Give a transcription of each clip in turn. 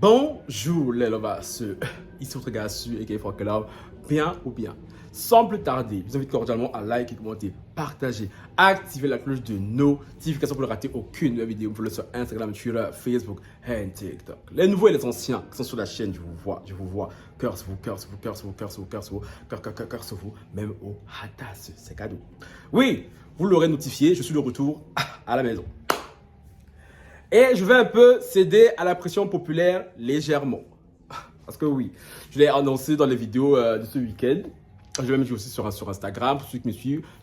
Bonjour les lovers, ici votre gars et qui est Franck Love, bien ou bien. Sans plus tarder, je vous invite cordialement à liker, commenter, partager, activer la cloche de notification pour ne rater aucune de mes vidéos. Vous pouvez le sur Instagram, Twitter, Facebook et TikTok. Les nouveaux et les anciens qui sont sur la chaîne, je vous vois. Cœur sur vous, cœur sur vous, cœur sur vous, cœur sur vous, cœur sur vous, cœur sur vous, même au hatas, c'est cadeau. Oui, vous l'aurez notifié, je suis de retour à la maison. Et je vais un peu céder à la pression populaire légèrement. Parce que oui, je l'ai annoncé dans les vidéos de ce week-end. Je l'ai même dit aussi sur Instagram. Pour ceux qui me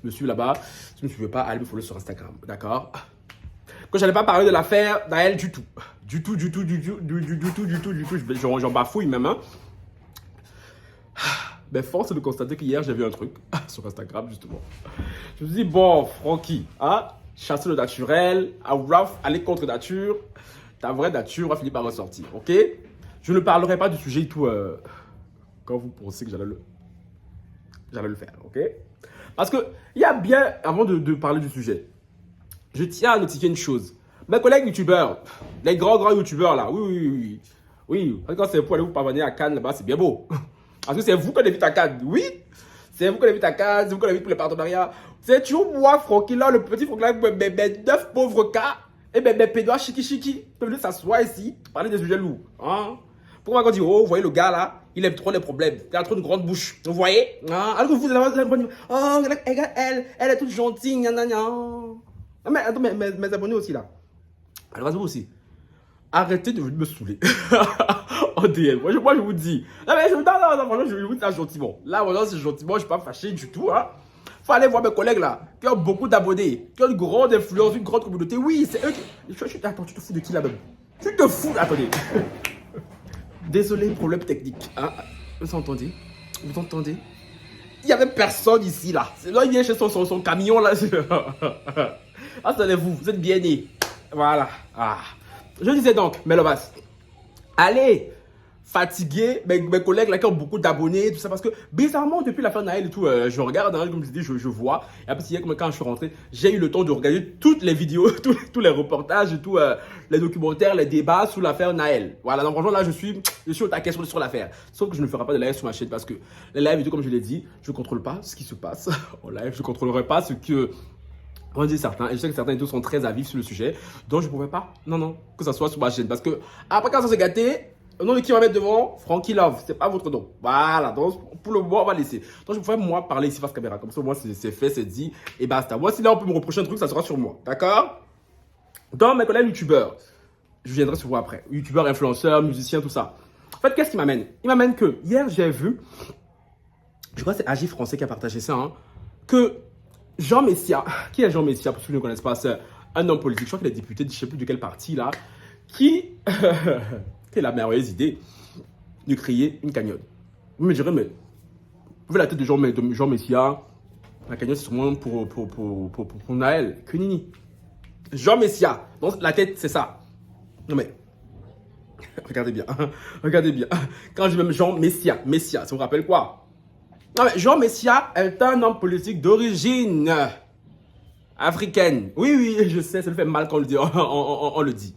suivent là-bas. Si vous ne me suivez pas, allez me follow sur Instagram. D'accord? Que je n'allais pas parler de l'affaire Naël du tout. Du tout. J'en bafouille même. Hein. Mais force est de constater qu'hier, j'ai vu un truc sur Instagram, justement. Je me suis dit, bon, Francky, hein? Chasser le naturel, aller contre nature, ta vraie nature va finir par ressortir, ok? Je ne parlerai pas du sujet et tout quand vous pensez que j'allais le faire, ok? Parce que il y a bien, avant de parler du sujet, je tiens à notifier une chose. Mes collègues youtubeurs, les grands youtubeurs là, oui, quand c'est pour aller vous pavaner à Cannes là-bas, c'est bien beau. Parce que c'est vous qu'on invite à Cannes, oui? C'est vous qu'on invite à Cannes, c'est vous qu'on invite pour les partenariats. C'est toujours moi, Francky, là, le petit Francky, là, mes 9 pauvres cas, et mes pédois chiki. Peuvent venir s'asseoir ici, parler des sujets lourds. Hein? Pourquoi on dit, oh, vous voyez le gars là, il aime trop les problèmes, il a trop une grande bouche. Vous voyez? Hein? Alors que vous allez oh, elle est toute gentille, gna. Mais attends, mes abonnés aussi là. Alors, vous aussi. Arrêtez de me saouler. En DM. Moi, je vous dis. Non, franchement, je vous dis ça gentiment. Là, maintenant, c'est gentiment, je ne suis pas fâché du tout. Hein. Faut aller voir mes collègues là, qui ont beaucoup d'abonnés, qui ont une grande influence, une grande communauté. Oui, c'est eux qui. Attends, tu te fous de qui là-même? Tu te fous. Attendez. Désolé, problème technique. Hein. Vous entendez? Vous entendez? Il n'y avait personne ici là. C'est là, il vient chez son camion là. Attendez-vous, vous êtes bien nés. Voilà. Ah. Je disais donc, mes lovas, allez fatiguer mes collègues là qui ont beaucoup d'abonnés, tout ça, parce que bizarrement, depuis la fin de Naël et tout, je regarde, hein, comme je dis, je vois. Et après, hier, quand je suis rentré, j'ai eu le temps de regarder toutes les vidéos, tous les reportages et tout, les documentaires, les débats sur l'affaire Naël. Voilà, donc franchement, là, je suis au taquet sur l'affaire. Sauf que je ne ferai pas de live sur ma chaîne parce que les lives et tout, comme je l'ai dit, je ne contrôle pas ce qui se passe en live, je ne contrôlerai pas ce que. On dit certains, et je sais que certains et tous sont très avis sur le sujet, donc je ne pourrais pas, non, que ça soit sur ma chaîne, parce que après quand ça s'est gâté, le nom de qui va mettre devant, Francky Love, c'est pas votre nom, voilà, donc pour le moment on va laisser, donc je pourrais moi parler ici face caméra, comme ça moi c'est fait, c'est dit, et basta, moi si là on peut me reprocher un truc, ça sera sur moi, d'accord? Dans mes collègues youtubeurs, je viendrai sur vous après, youtubeurs, influenceurs, musiciens, tout ça, en fait qu'est-ce qui m'amène? Il m'amène que, hier j'ai vu, je crois que c'est Agi Français qui a partagé ça, hein, que Jean Messia, qui est Jean Messia, pour ceux qui ne connaissent pas, c'est un homme politique, je crois qu'il est député, je ne sais plus de quel parti là, qui a la merveilleuse idée de créer une cagnotte. Vous me direz, mais vous voyez la tête de Jean Messia, la cagnotte c'est sûrement pour Naël, que nini. Jean Messia, donc la tête c'est ça. Non mais, regardez bien, quand je dis même Jean Messia, ça vous rappelle quoi? Non, mais Jean Messia est un homme politique d'origine africaine. Oui, je sais, ça le fait mal quand on le dit. On le dit.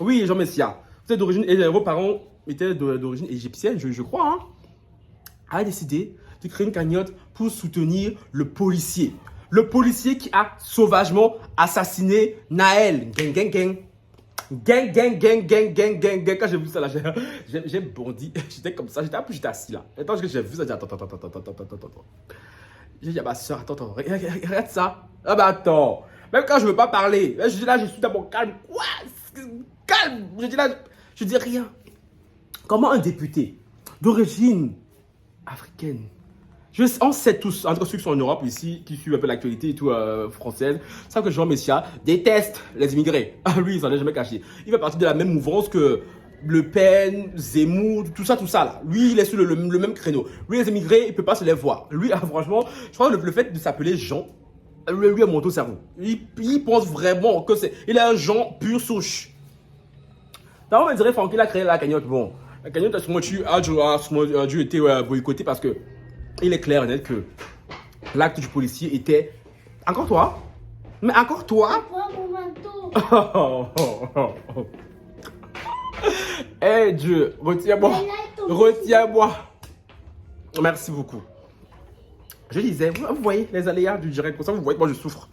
Oui, Jean Messia. Vous êtes d'origine, et vos parents étaient d'origine égyptienne, je crois, hein, a décidé de créer une cagnotte pour soutenir le policier. Le policier qui a sauvagement assassiné Naël. Gang. Quand j'ai vu ça là, j'ai bondi. J'étais comme ça, j'étais assis là. Attends, j'ai vu ça, j'ai dit attends. J'ai dit à ma soeur, attends, regarde ça. Ah bah attends, même quand je veux pas parler, je dis là, je suis d'abord calme. Quoi? Calme. Je dis là, je dis rien. Comment un député d'origine africaine, on sait tous, en tout cas ceux qui sont en Europe ici, qui suivent un peu l'actualité et tout française, savent que Jean Messia déteste les immigrés. Ah lui, il s'en est jamais caché. Il fait partie de la même mouvance que Le Pen, Zemmour, tout ça là. Lui, il est sur le même créneau. Lui, les immigrés, il ne peut pas se les voir. Lui, franchement, je crois que le fait de s'appeler Jean, lui a monté au cerveau. Il pense vraiment que il est un Jean pur souche. D'abord, on me dirait, Francky a créé la cagnotte. Bon, la cagnotte a dû être boycottée parce que il est clair et net que l'acte du policier était... Encore toi? Mais encore toi? Eh Dieu, retiens-moi. Retiens-moi. Merci beaucoup. Je disais, vous voyez les aléas du direct, comme ça vous voyez que moi je souffre.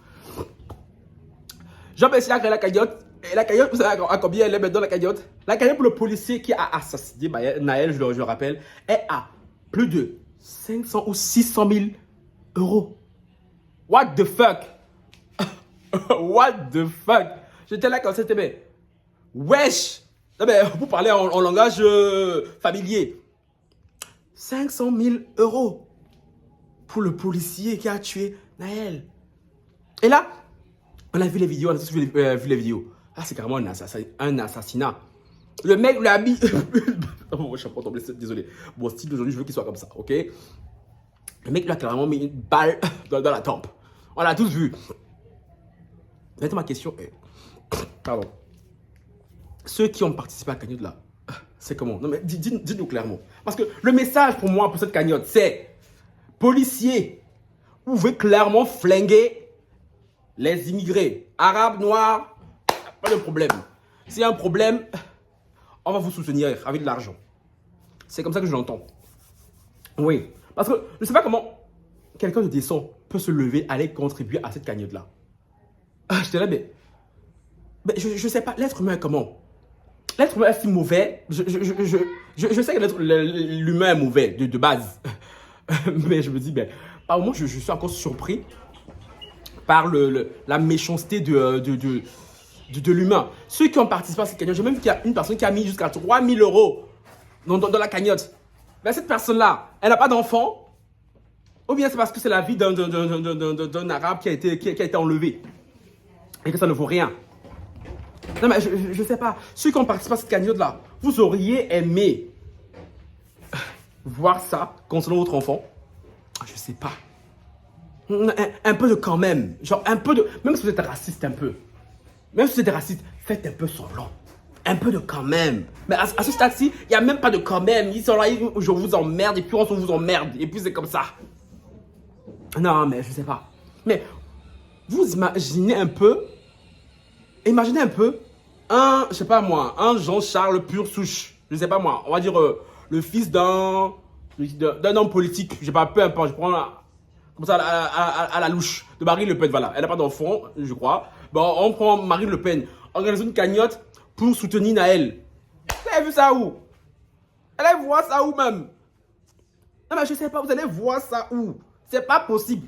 Jean-Bessie a créé la cagnotte. Et la cagnotte, vous savez à combien elle est maintenant la cagnotte? La cagnotte pour le policier qui a assassiné Naël, je le rappelle, est à plus de 500 ou 600 000 euros. What the fuck? What the fuck? J'étais là quand c'était, mais wesh! Non, mais vous parlez en langage familier. 500 000 euros pour le policier qui a tué Naël. Et là, on a vu les vidéos, on a tous vu les vidéos. Là, c'est carrément un assassinat. Le mec lui a mis... oh, je suis pas tombé, désolé. Mon style d'aujourd'hui, je veux qu'il soit comme ça, ok? Le mec lui a carrément mis une balle dans la tempe. On l'a tous vu. Maintenant, ma question est... Pardon. Ceux qui ont participé à la cagnotte là, c'est comment? Non mais dites-nous clairement. Parce que le message pour moi, pour cette cagnotte, c'est... Policiers, vous pouvez clairement flinguer les immigrés. Arabes, noirs, pas de problème. S'il y a un problème, on va vous soutenir avec de l'argent. C'est comme ça que je l'entends. Oui. Parce que je ne sais pas comment quelqu'un de décent peut se lever, aller contribuer à cette cagnotte-là. J'étais là, mais je ne sais pas, l'être humain est comment? L'être humain est si mauvais. Je sais que l'humain est mauvais de base. Mais je me dis, par moment, je suis encore surpris par la méchanceté de l'humain. Ceux qui ont participé à cette cagnotte, j'ai même vu qu'il y a une personne qui a mis jusqu'à 3 000 euros dans la cagnotte. Mais cette personne-là, elle n'a pas d'enfant. Ou bien c'est parce que c'est la vie d'un arabe qui a été enlevé. Et que ça ne vaut rien. Non mais je ne sais pas. Ceux qui ont participé à cette cagnotte-là, vous auriez aimé voir ça concernant votre enfant? Je ne sais pas. Un peu de quand même. Genre un peu de... Même si vous êtes raciste un peu. Même si vous êtes raciste, faites un peu semblant. Un peu de quand même. Mais à ce stade-ci, il n'y a même pas de quand même. Ils sont là, je vous emmerde et puis on vous emmerde. Et puis c'est comme ça. Non, mais je sais pas. Mais vous imaginez un peu. Imaginez un peu je sais pas moi, un Jean-Charles pur souche. Je sais pas moi, on va dire le fils d'un homme politique. Je sais pas, peu importe, je prends comme ça à la louche de Marine Le Pen. Voilà, elle n'a pas d'enfant, je crois. Bon, on prend Marine Le Pen, organise une cagnotte pour soutenir Naël. Vous avez vu ça où? Elle allez voir ça où même? Non mais je sais pas, vous allez voir ça où? C'est pas possible.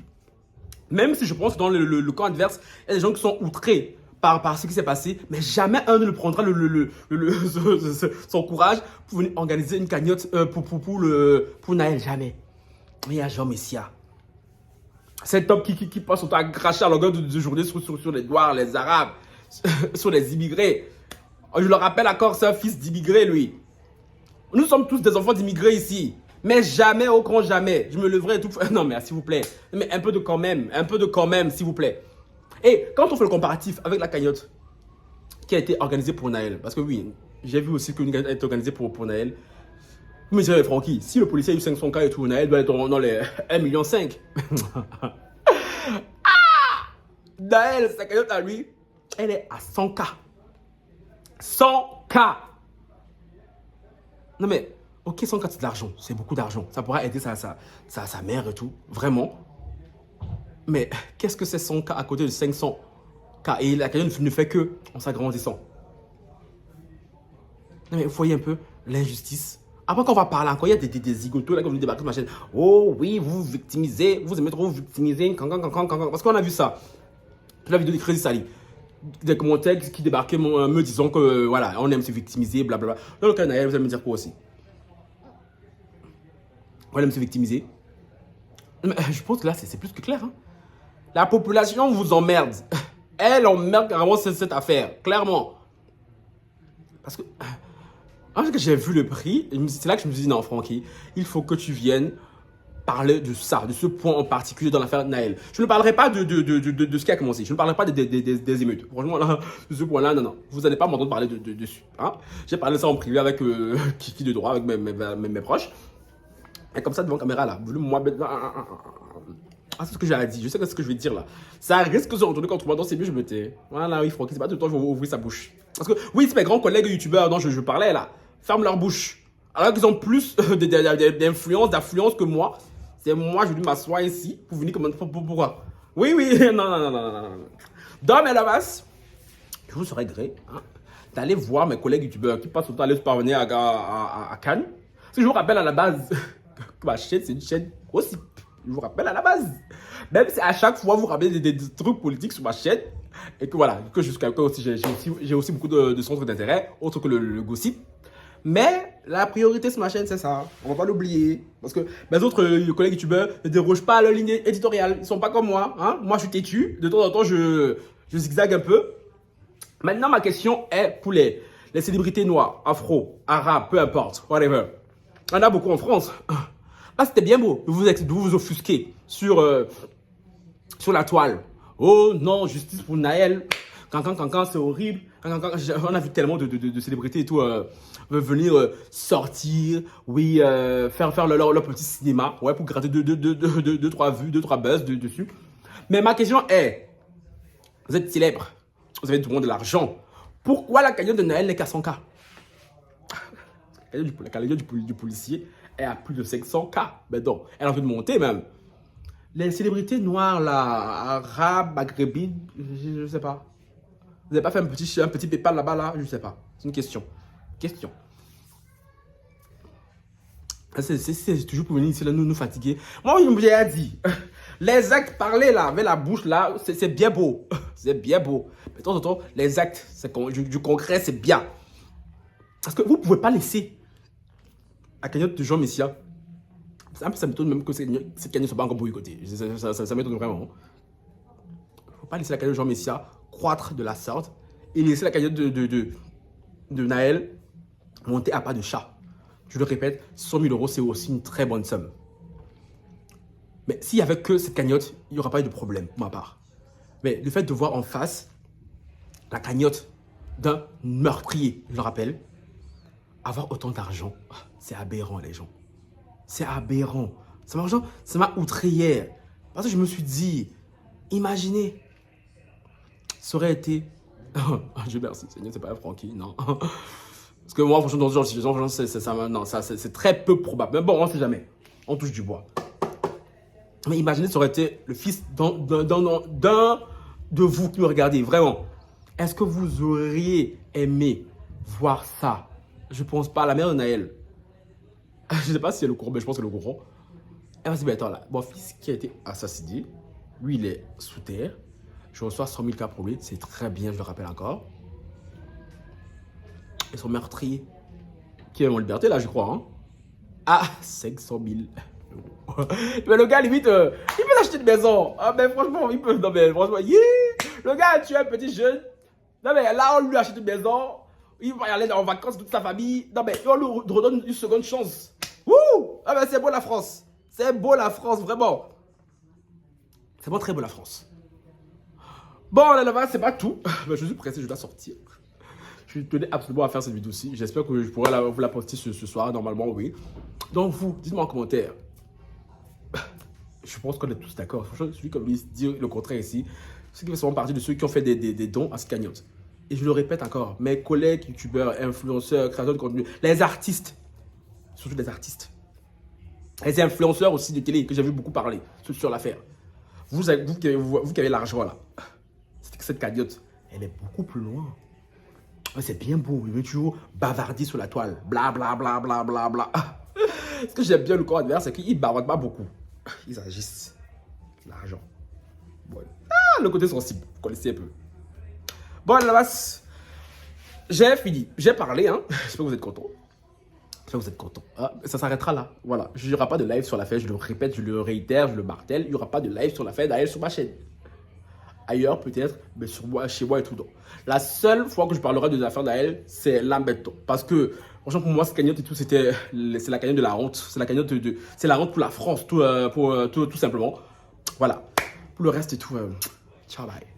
Même si je pense que dans le camp adverse, il y a des gens qui sont outrés par ce qui s'est passé, mais jamais un ne le prendra son courage pour venir organiser une cagnotte pour Naël, jamais. Mais il y a Jean Messia. Cet homme qui passe son temps à cracher à longueur de journée sur les Noirs, les Arabes, sur les immigrés. Je le rappelle encore, c'est un fils d'immigré, lui. Nous sommes tous des enfants d'immigrés ici. Mais jamais, au grand jamais, je me leverai et tout. Non, mais s'il vous plaît. Mais un peu de quand même, s'il vous plaît. Et quand on fait le comparatif avec la cagnotte qui a été organisée pour Naël, parce que oui, j'ai vu aussi qu'une cagnotte a été organisée pour Naël. Vous me direz, Francky, si le policier a eu 500 cas et tout, Naël doit être dans les 1,5 million. Naël, sa cagnotte à lui, elle est à 100 cas. 100 cas. Non mais, ok, 100 cas c'est de l'argent, c'est beaucoup d'argent. Ça pourra aider sa mère et tout, vraiment. Mais qu'est-ce que c'est 100 cas à côté de 500 cas? Et la cagnotte ne fait que en s'agrandissant. Non mais vous voyez un peu l'injustice. Après quand on va parler encore, il y a des zigotos là qui vont débarquer sur ma chaîne. Oh oui, vous vous victimisez, vous aimez trop vous victimiser. Parce qu'on a vu ça. La vidéo de Crazy Sally. Des commentaires qui débarquaient me disant que voilà, on aime se victimiser, blablabla. Dans le cas de Naël, vous allez me dire quoi aussi? On aime se victimiser. Mais je pense que là, c'est plus que clair. Hein. La population vous emmerde. Elle emmerde carrément cette affaire, clairement. Parce que, quand j'ai vu le prix, c'est là que je me suis dit, non, Francky, il faut que tu viennes parler de ça, de ce point en particulier dans l'affaire Naël. Je ne parlerai pas de ce qui a commencé. Je ne parlerai pas des émeutes. Franchement, là, de ce point-là, non. Vous n'allez pas m'entendre parler dessus. Hein. J'ai parlé de ça en privé avec Kiki de droit, avec mes proches. Et comme ça, devant la caméra, là, moi, c'est ce que j'ai dit. Je sais que c'est ce que je vais dire, là. Ça risque de se retourner contre moi dans ces buts, je me tais. Voilà, oui, Francky, c'est pas tout le temps que je vais ouvrir sa bouche. Parce que, oui, c'est mes grands collègues youtubeurs dont je parlais, là. ferment leur bouche. Alors qu'ils ont plus d'affluence que moi. C'est moi, je dû m'asseoir ici pour venir commenter. Pourquoi? Oui, non. Donc, mes lavas, je vous serais gré d'aller voir mes collègues youtubeurs qui passent autant à aller se parvenir à Cannes. Parce que je vous rappelle à la base que ma chaîne, c'est une chaîne gossip. Je vous rappelle à la base. Même si à chaque fois vous rappelez des trucs politiques sur ma chaîne, et que voilà, que jusqu'à aussi j'ai aussi beaucoup de centres d'intérêt, autre que le gossip. Mais la priorité sur ma chaîne, c'est ça. On va pas l'oublier. Parce que mes autres collègues youtubeurs ne dérogent pas à leur ligne éditoriale. Ils sont pas comme moi. Moi, je suis têtu. De temps en temps, je zigzague un peu. Maintenant, ma question est pour les célébrités noires, afro, arabes, peu importe, whatever. Il y en a beaucoup en France. Là, c'était bien beau de vous offusquer sur la toile. Oh non, justice pour Naël. Cancan, c'est horrible. On a vu tellement de célébrités et tout venir sortir, oui, faire leur petit cinéma, ouais, pour gratter deux, trois vues, 2-3 buzz dessus. Mais ma question est, vous êtes célèbre, vous avez tout le monde de l'argent. Pourquoi la cagnotte de Naël n'est qu'à 100K? La cagnotte du policier est à plus de 500K. Mais donc, elle est en train de monter même. Les célébrités noires, là, arabes, maghrébines, je sais pas. Vous n'avez pas fait un petit PayPal là-bas, là? Je sais pas. C'est une question. C'est toujours pour venir ici, là, nous fatiguer. Moi, je me déjà dit, les actes parlés là, avec la bouche là, c'est bien beau. C'est bien beau. Mais de temps en temps, les actes du concret, c'est bien. Parce que vous ne pouvez pas laisser la cagnotte de Jean Messia. Ça m'étonne même que cette cagnotte ne soit pas encore boycottée. Ça m'étonne vraiment. Il ne faut pas laisser la cagnotte de Jean Messia croître de la sorte et laisser la cagnotte de Naël monter à pas de chat. Je le répète, 100 000 euros, c'est aussi une très bonne somme. Mais s'il n'y avait que cette cagnotte, il n'y aura pas eu de problème pour ma part. Mais le fait de voir en face la cagnotte d'un meurtrier, je le rappelle, avoir autant d'argent, c'est aberrant les gens. C'est aberrant. Ça m'a outré hier. Parce que je me suis dit, imaginez, ça aurait été... Dieu merci, Seigneur, c'est pas un Francky, non. Parce que moi, franchement, dans ce genre de situation, c'est très peu probable. Mais bon, on sait jamais. On touche du bois. Mais imaginez, ça aurait été le fils d'un de vous qui me regardez, vraiment. Est-ce que vous auriez aimé voir ça? Je pense pas à la mère de Naël. Je sais pas si elle est au courant, mais je pense qu'elle est au courant. Elle va se dire, attends là, mon fils qui a été assassiné, lui il est sous terre. Je reçois 100 000 cas pour lui, c'est très bien, je le rappelle encore. Et son meurtrier, qui est en liberté là, je crois, à 500 000 euros. Mais le gars, limite, il peut acheter une maison. Ah, mais franchement, il peut. Non, mais franchement, le gars a tué un petit jeune. Non, mais là, on lui achète une maison. Il va y aller en vacances toute sa famille. Non, mais on lui redonne une seconde chance. Wouh! Ah, mais c'est beau la France. C'est beau la France, vraiment. C'est vraiment très beau la France. Bon, là-bas, c'est pas tout. Mais je suis pressé, je dois sortir. Je tenais absolument à faire cette vidéo-ci. J'espère que je pourrai vous la poster ce soir, normalement, oui. Donc, vous, dites-moi en commentaire. Je pense qu'on est tous d'accord. Celui qui me dit le contraire ici, ceux qui font partie de ceux qui ont fait des dons à ce cagnotte. Et je le répète encore, mes collègues, youtubeurs, influenceurs, créateurs de contenu, les artistes, surtout les artistes, les influenceurs aussi de télé, que j'ai vu beaucoup parler sur l'affaire. Vous qui avez l'argent là, cette cagnotte, elle est beaucoup plus loin. C'est bien beau, il veut toujours bavarder sur la toile. Bla bla bla bla bla bla. Ce que j'aime bien le corps adverse, c'est qu'ils ne bavardent pas beaucoup. Ils agissent. L'argent. Bon. Ah, le côté sensible, vous connaissez un peu. Bon, là-bas, j'ai fini. J'ai parlé, hein. J'espère que vous êtes contents. J'espère que vous êtes contents. Ah, ça s'arrêtera là. Voilà. Il n'y aura pas de live sur l'affaire. Je le répète, je le réitère, je le martèle. Il n'y aura pas de live sur l'affaire d'ailleurs sur ma chaîne. Ailleurs peut-être, mais sur moi, chez moi et tout. Donc. La seule fois que je parlerai de l'affaire d'Aël, c'est Lambeto. Parce que, franchement, pour moi, cette cagnotte et tout, c'est la cagnotte de la honte. C'est la cagnotte c'est la honte pour la France, tout simplement. Voilà. Pour le reste et tout, ciao, bye.